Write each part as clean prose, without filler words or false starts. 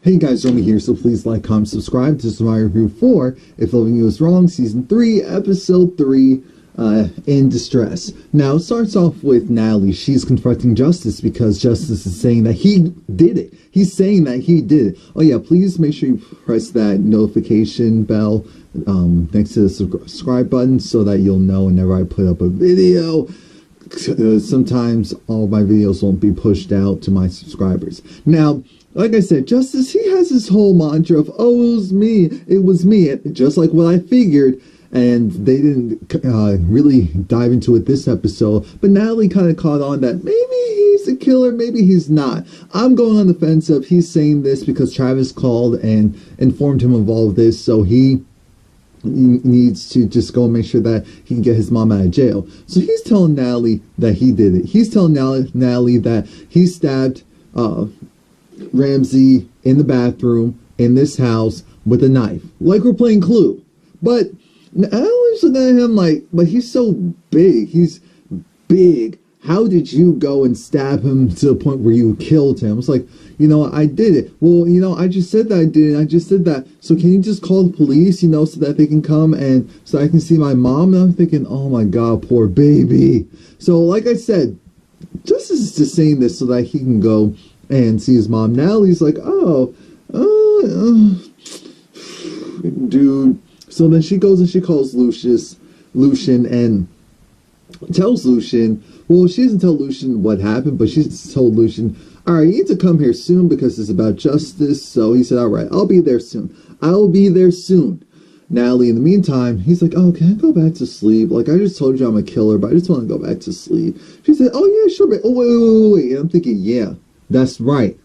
Hey guys, Romie here, so please like, comment, subscribe. This is my review for If Loving You Is Wrong, Season 3, Episode 3, In Distress. Now, it starts off with Natalie. She's confronting Justice because Justice is saying that he did it. He's saying that he did it. Oh yeah, please make sure you press that notification bell next to the subscribe button so that you'll know whenever I put up a video. Sometimes all my videos won't be pushed out to my subscribers. Now, like I said, Justice, he has this whole mantra of, oh, it was me, just like what I figured, and they didn't really dive into it this episode, but Natalie kind of caught on that maybe he's a killer, maybe he's not. I'm going on the fence of he's saying this because Travis called and informed him of all of this, so he needs to just go and make sure that he can get his mom out of jail. So he's telling Natalie that he did it. He's telling Natalie that he stabbed Ramsey in the bathroom in this house with a knife, like we're playing Clue. But Natalie's looking at him like, but he's so big. He's big. How did you go and stab him to the point where you killed him? It's like, you know, I did it. Well, you know, I just said that I did it. I just said that. So can you just call the police, you know, so that they can come and so I can see my mom? And I'm thinking, oh my God, poor baby. So like I said, Justice is just saying this so that he can go and see his mom. Natalie's like, dude. So then she goes and she calls Lucian and tells Lucian, well, she doesn't tell Lucian what happened, but she told Lucian, all right, you need to come here soon because it's about Justice. So he said, all right, I'll be there soon. I'll be there soon. Natalie, in the meantime, he's like, oh, can I go back to sleep? Like, I just told you I'm a killer, but I just want to go back to sleep. She said, oh, yeah, sure. But, oh, wait. And I'm thinking, yeah, that's right.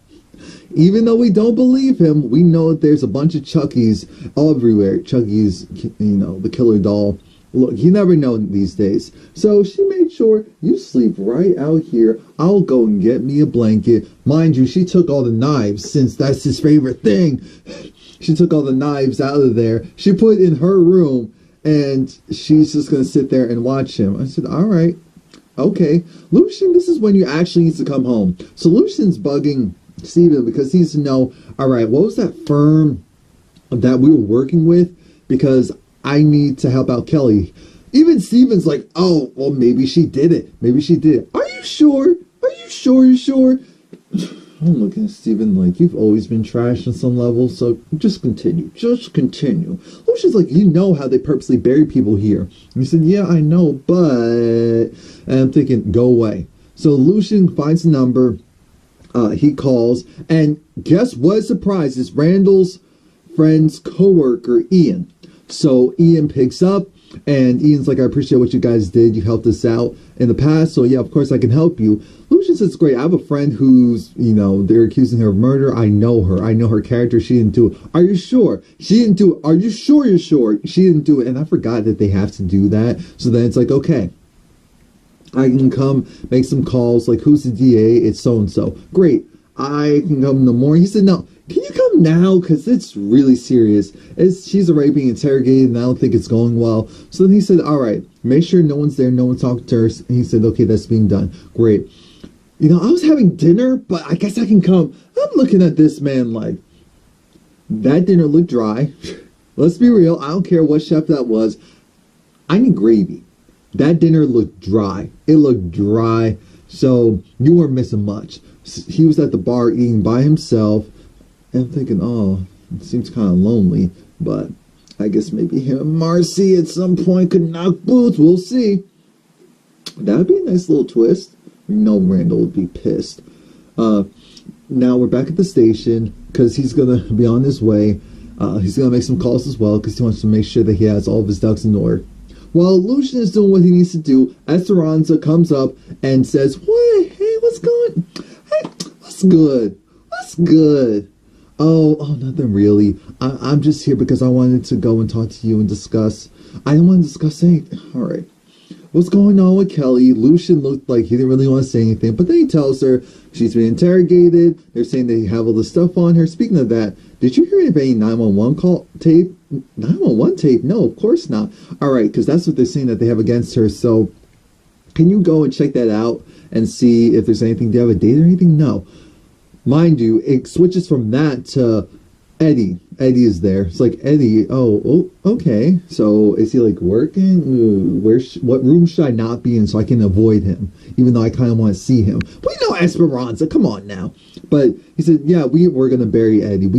Even though we don't believe him, we know that there's a bunch of Chuckies everywhere. Chucky's, you know, the killer doll. Look, you never know these days. So she made sure you sleep right out here. I'll go and get me a blanket. Mind you, she took all the knives since that's his favorite thing. She took all the knives out of there. She put it in her room and she's just going to sit there and watch him. I said, all right, okay. Lucian, this is when you actually need to come home. So Lucian's bugging Steven because he needs to know, all right, what was that firm that we were working with? Because I need to help out Kelly. Even Steven's like, oh, well, maybe she did it. Maybe she did it. Are you sure? Are you sure? You're sure? I'm looking at Steven like, you've always been trashed on some level, so just continue. Just continue. Lucian's like, you know how they purposely bury people here. And he said, yeah, I know, but... And I'm thinking, go away. So Lucian finds a number. He calls, and guess what surprise? It's Randall's friend's co-worker, Ian. So Ian picks up, and Ian's like, I appreciate what you guys did. You helped us out in the past, so yeah, of course I can help you. Lucian says, great, I have a friend who's, you know, they're accusing her of murder. I know her. I know her character. She didn't do it. Are you sure? She didn't do it. Are you sure you're sure? She didn't do it. And I forgot that they have to do that. So then it's like, okay, I can come make some calls, like, who's the DA? It's so-and-so. Great. I can come in the morning. He said, no, can you come now? Because it's really serious. She's already being interrogated, and I don't think it's going well. So then he said, all right, make sure no one's there, no one talked to her. And he said, okay, that's being done. Great. You know, I was having dinner, but I guess I can come. I'm looking at this man like, that dinner looked dry. Let's be real. I don't care what chef that was. I need gravy. That dinner looked dry. It looked dry. So you weren't missing much. He was at the bar eating by himself. And I'm thinking, oh, it seems kind of lonely. But I guess maybe him and Marcy at some point could knock boots. We'll see. That would be a nice little twist. We know Randall would be pissed. Now we're back at the station because he's going to be on his way. He's going to make some calls as well because he wants to make sure that he has all of his ducks in order. While Lucian is doing what he needs to do, Esperanza comes up and says, what? Hey, what's going? Hey, what's good? What's good? Oh, nothing really. I'm just here because I wanted to go and talk to you and discuss. I don't want to discuss anything. All right. What's going on with Kelly? Lucian looked like he didn't really want to say anything, but then he tells her she's been interrogated. They're saying they have all this stuff on her. Speaking of that, did you hear of any 911 call tape? 911 tape? No, of course not. All right, because that's what they're saying that they have against her. So can you go and check that out and see if there's anything? Do you have a date or anything? No. mind you, it switches from that to Eddie. Eddie is there. It's like, Eddie, oh, okay. So is he like working? What room should I not be in so I can avoid him? Even though I kind of want to see him. But you know, Esperanza, come on now. But he said, yeah, we're gonna bury Eddie.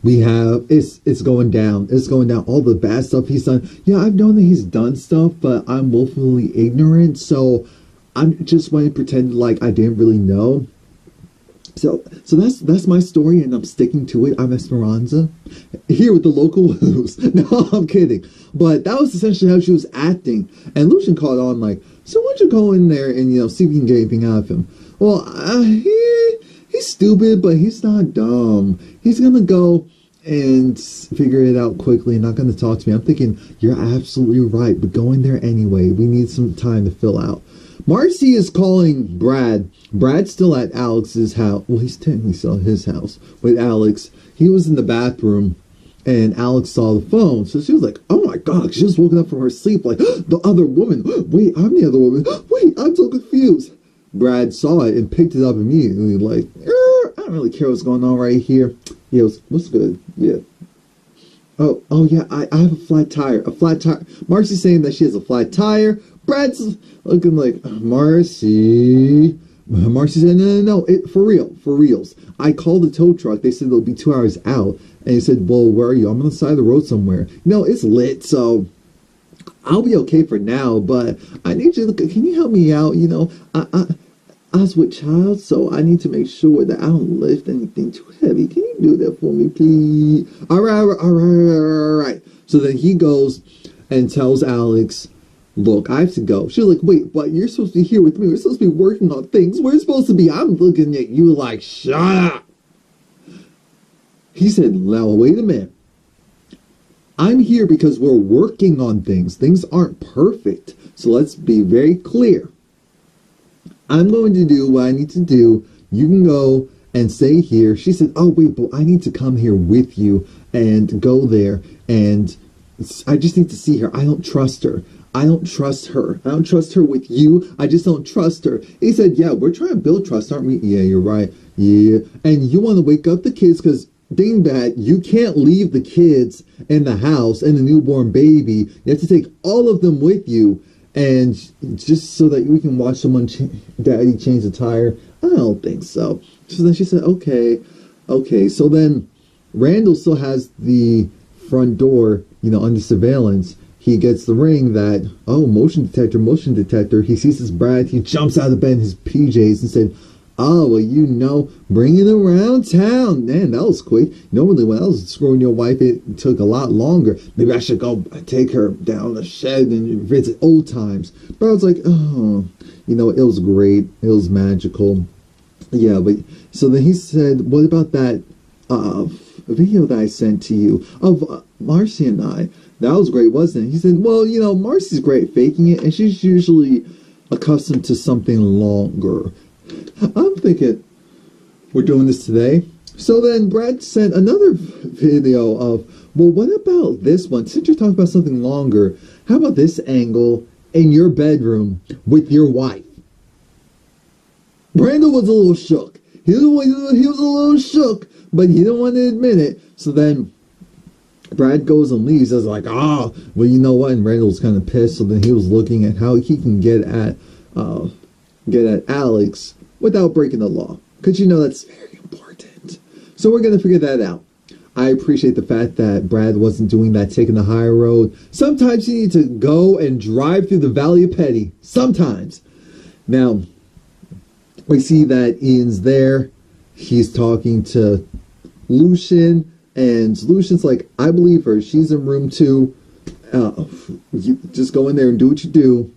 It's going down. It's going down. All the bad stuff he's done. Yeah, I've known that he's done stuff, but I'm willfully ignorant. So I'm just want to pretend like I didn't really know. So that's my story, and I'm sticking to it. I'm Esperanza, here with the local news. No, I'm kidding. But that was essentially how she was acting. And Lucian caught on like, so why don't you go in there and, see if you can get anything out of him? Well, he's stupid, but he's not dumb. He's going to go and figure it out quickly and not going to talk to me. I'm thinking, you're absolutely right, but go in there anyway. We need some time to fill out. Marcy is calling Brad. Brad's still at Alex's house. Well, he's technically still at his house with Alex. He was in the bathroom, and Alex saw the phone. So she was like, oh my God. She just woken up from her sleep like, the other woman. Wait, I'm the other woman. Wait, I'm so confused. Brad saw it and picked it up immediately like, I don't really care what's going on right here. Yeah, what's good? Yeah. Oh yeah, I have a flat tire. A flat tire. Marcy's saying that she has a flat tire. Brad's looking like, Marcy. Marcy said, no, for reals. I called the tow truck. They said they'll be 2 hours out. And he said, well, where are you? I'm on the side of the road somewhere. It's lit, so I'll be okay for now, but I need you to, can you help me out? I was with child, so I need to make sure that I don't lift anything too heavy. Can you do that for me, please? All right. So then he goes and tells Alex, look, I have to go. She's like, wait, but you're supposed to be here with me. We're supposed to be working on things. We're supposed to be. I'm looking at you like, shut up. He said, now, wait a minute. I'm here because we're working on things. Things aren't perfect. So let's be very clear. I'm going to do what I need to do. You can go and stay here. She said, oh, wait, but I need to come here with you and go there. And I just need to see her. I don't trust her. I don't trust her. I don't trust her with you. I just don't trust her. He said, yeah, we're trying to build trust, aren't we? Yeah, you're right. Yeah. And you want to wake up the kids because, dingbat, you can't leave the kids in the house and the newborn baby. You have to take all of them with you. And just so that we can watch someone, daddy change the tire. I don't think so. So then she said, okay. So then Randall still has the front door, under surveillance. He gets the ring that, motion detector. He sees his Brad. He jumps out of bed in his PJs and said, oh, well, bring it around town. Man, that was quick. Normally when I was screwing your wife, it took a lot longer. Maybe I should go take her down the shed and visit old times. But I was like, it was great. It was magical. Yeah, but so then he said, what about that video that I sent to you of Marcy and I? That was great, wasn't it? He said, well, Marcy's great at faking it, and she's usually accustomed to something longer. I'm thinking, we're doing this today. So then Brad sent another video of, well, what about this one? Since you're talking about something longer, how about this angle in your bedroom with your wife? Brandon was a little shook. He was a little shook, but he didn't want to admit it. So then Brad goes and leaves. I was like, well, you know what? And Randall was kind of pissed. So then he was looking at how he can get at Alex without breaking the law. Because that's very important. So we're going to figure that out. I appreciate the fact that Brad wasn't doing that, taking the higher road. Sometimes you need to go and drive through the Valley of Petty. Sometimes. Now, we see that Ian's there. He's talking to Lucian. And Lucian's like, I believe her. She's in room 2. You just go in there and do what you do.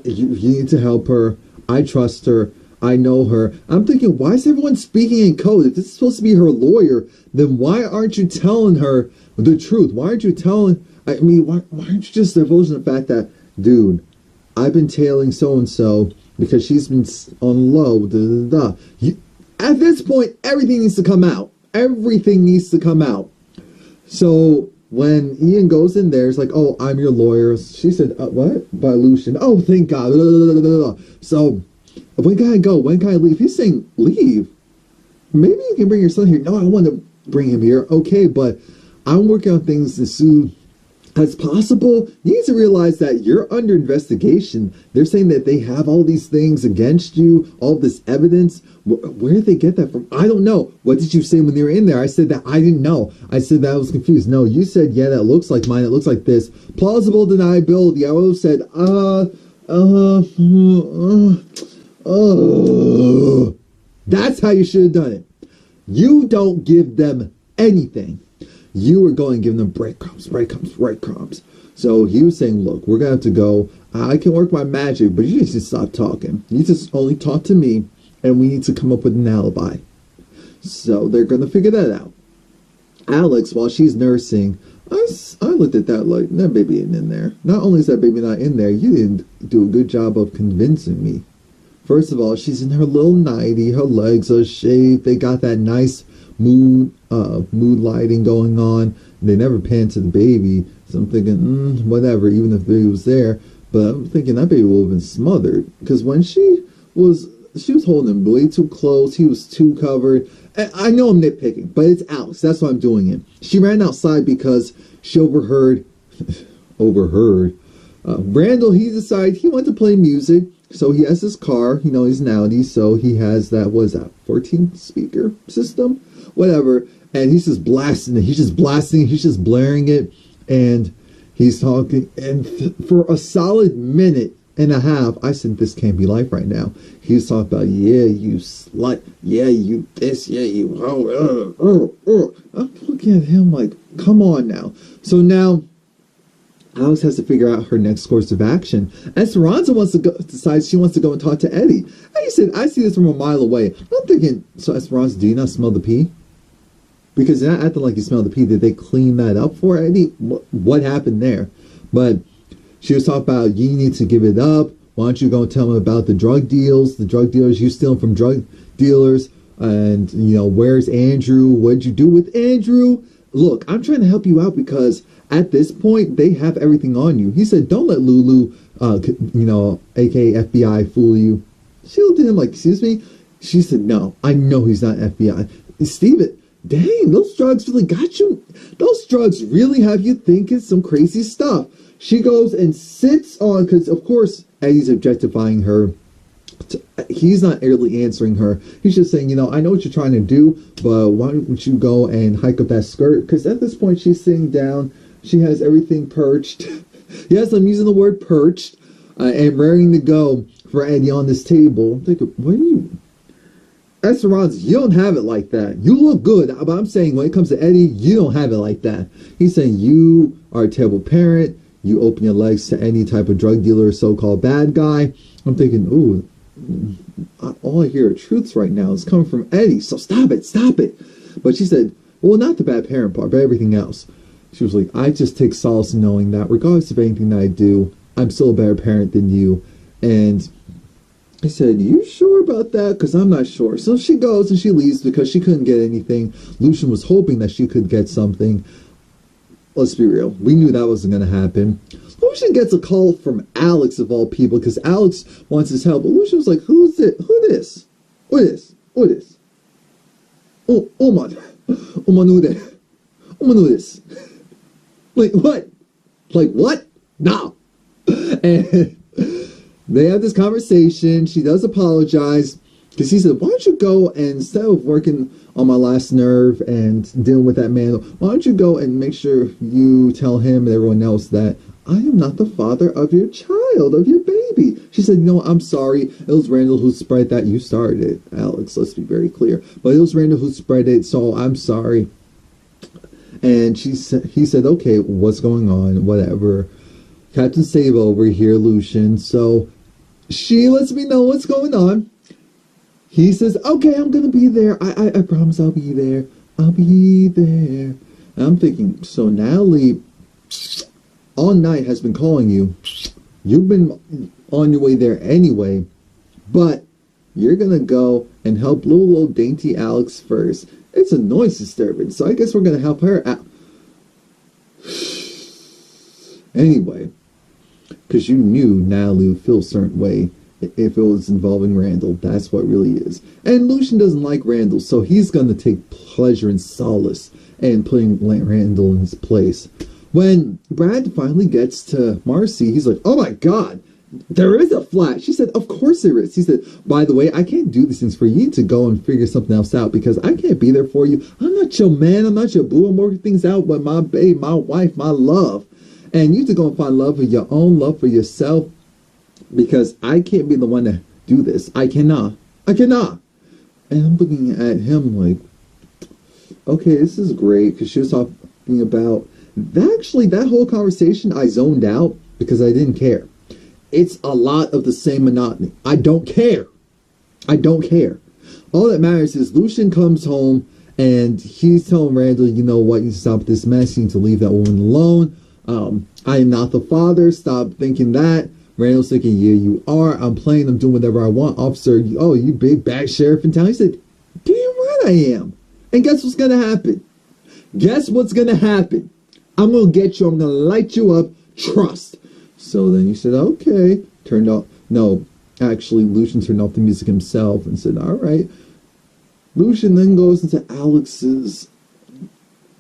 You need to help her. I trust her. I know her. I'm thinking, why is everyone speaking in code? If this is supposed to be her lawyer, then why aren't you telling her the truth? Why aren't you telling... why aren't you just divulging the fact that, dude, I've been tailing so-and-so because she's been on low, At this point, everything needs to come out. Everything needs to come out. So when Ian goes in there, it's like, oh, I'm your lawyer. She said, what? By Lucian. Oh, thank God. So when can I go? When can I leave? He's saying leave. maybe you can bring your son here. No, I want to bring him here. Okay, but I'm working on things as soon as possible. You need to realize that you're under investigation. They're saying that they have all these things against you, all this evidence. Where did they get that from? I don't know. What did you say when they were in there? I said that I didn't know. I said that I was confused. No, you said, yeah, that looks like mine. It looks like this. Plausible deniability. I would have said, that's how you should have done it. You don't give them anything. You were going to give them breadcrumbs. So he was saying, look, we're going to have to go. I can work my magic, but you need to stop talking. You need to only talk to me, and we need to come up with an alibi. So they're going to figure that out. Alex, while she's nursing, I looked at that like, that baby ain't in there. Not only is that baby not in there, you didn't do a good job of convincing me. First of all, she's in her little nightie. Her legs are shaved. They got that nice mood lighting going on. They never pan to the baby. So I'm thinking, whatever, even if the baby was there. But I'm thinking that baby would have been smothered. Because when she was holding him way too close. He was too covered. And I know I'm nitpicking, but it's Alex. That's why I'm doing it. She ran outside because she overheard Randall. He decided he wanted to play music. So he has his car, he's an Audi, so he has that, 14 speaker system? Whatever. And he's just blasting it. He's just blaring it. And he's talking. And for a solid minute and a half, I said, this can't be life right now. He's talking about, yeah, you slut. Yeah, you this. Yeah, you. I'm looking at him like, come on now. So now, Alex has to figure out her next course of action. Esperanza decides she wants to go and talk to Eddie. I said, I see this from a mile away. I'm thinking, so Esperanza, do you not smell the pee? Because you're not acting like you smell the pee. Did they clean that up for Eddie? What happened there? But she was talking about, you need to give it up. Why don't you go and tell them about the drug deals? The drug dealers, you stealing from drug dealers. And, where's Andrew? What'd you do with Andrew? Look, I'm trying to help you out because at this point, they have everything on you. He said, don't let Lulu, aka FBI, fool you. She looked at him like, excuse me? She said, no, I know he's not FBI. Steven, dang, those drugs really got you. Those drugs really have you thinking some crazy stuff. She goes and sits on, because of course, Eddie's objectifying her. He's not really answering her. He's just saying, I know what you're trying to do, but why don't you go and hike up that skirt? Because at this point, she's sitting down. She has everything perched. Yes, I'm using the word perched. And raring to go for Eddie on this table. I'm thinking, what are you... Esperanza, you don't have it like that. You look good, but I'm saying when it comes to Eddie, you don't have it like that. He's saying you are a terrible parent. You open your legs to any type of drug dealer or so-called bad guy. I'm thinking, ooh, all I hear are truths right now is coming from Eddie. So stop it. But she said, well, not the bad parent part, but everything else. She was like, I just take solace in knowing that regardless of anything that I do, I'm still a better parent than you. And I said, you sure about that? Because I'm not sure. So she goes and she leaves because she couldn't get anything. Lucian was hoping that she could get something. Let's be real. We knew that wasn't going to happen. Lucian gets a call from Alex of all people because Alex wants his help. But Lucian was like, who's it? Who this? What is? Oh, Oman. Oman this. Like, what? Like, what? No. And they have this conversation. She does apologize because he said, why don't you go and instead of working on my last nerve and dealing with that man, why don't you go and make sure you tell him and everyone else that I am not the father of your child, of your baby. She said, no, I'm sorry. It was Randall who spread that. You started it, Alex. Let's be very clear. But it was Randall who spread it, so I'm sorry. And he said, okay, what's going on? Whatever. Captain Save over here, Lucian. So she lets me know what's going on. He says, okay, I'm going to be there. I promise I'll be there. I'll be there. And I'm thinking, so Natalie all night has been calling you. You've been on your way there anyway. But you're going to go and help little dainty Alex first. It's a noise disturbance, so I guess we're going to help her out. Anyway, because you knew Natalie would feel a certain way if it was involving Randall. That's what it really is. And Lucian doesn't like Randall, so he's going to take pleasure and solace in putting Randall in his place. When Brad finally gets to Marcy, he's like, oh my God, there is a flat. She said, of course there is. He said, by the way, I can't do these things for you. You need to go and figure something else out because I can't be there for you. I'm not your man. I'm not your boo. I'm working things out with my babe, my wife, my love. And you need to go and find love for your own, love for yourself, because I can't be the one to do this. I cannot. I cannot. And I'm looking at him like, okay, this is great, because she was talking about that whole conversation. I zoned out because I didn't care. It's a lot of the same monotony. I don't care. I don't care. All that matters is Lucian comes home and he's telling Randall, you know what, you need to stop this mess. You need to leave that woman alone. I am not the father. Stop thinking that. Randall's thinking, yeah, you are. I'm playing. I'm doing whatever I want. Officer, you big bad sheriff in town. He said, damn right I am. And guess what's going to happen? Guess what's going to happen? I'm going to get you. I'm going to light you up. Trust. So then he said, okay. Turned off. No, actually, Lucian turned off the music himself and said, all right. Lucian then goes into Alex's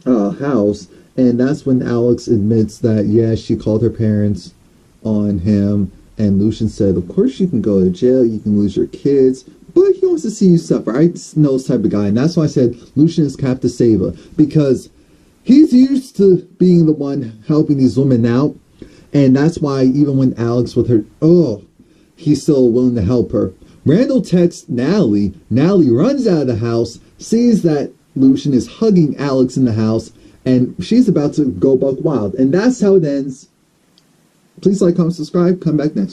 house. And that's when Alex admits that, yeah, she called her parents on him. And Lucian said, of course you can go to jail. You can lose your kids. But he wants to see you suffer. I know this type of guy. And that's why I said Lucian is Captain Saver. Because he's used to being the one helping these women out. And that's why even when Alex with her, he's still willing to help her. Randall texts Natalie. Natalie runs out of the house, sees that Lucian is hugging Alex in the house, and she's about to go buck wild. And that's how it ends. Please like, comment, subscribe. Come back next.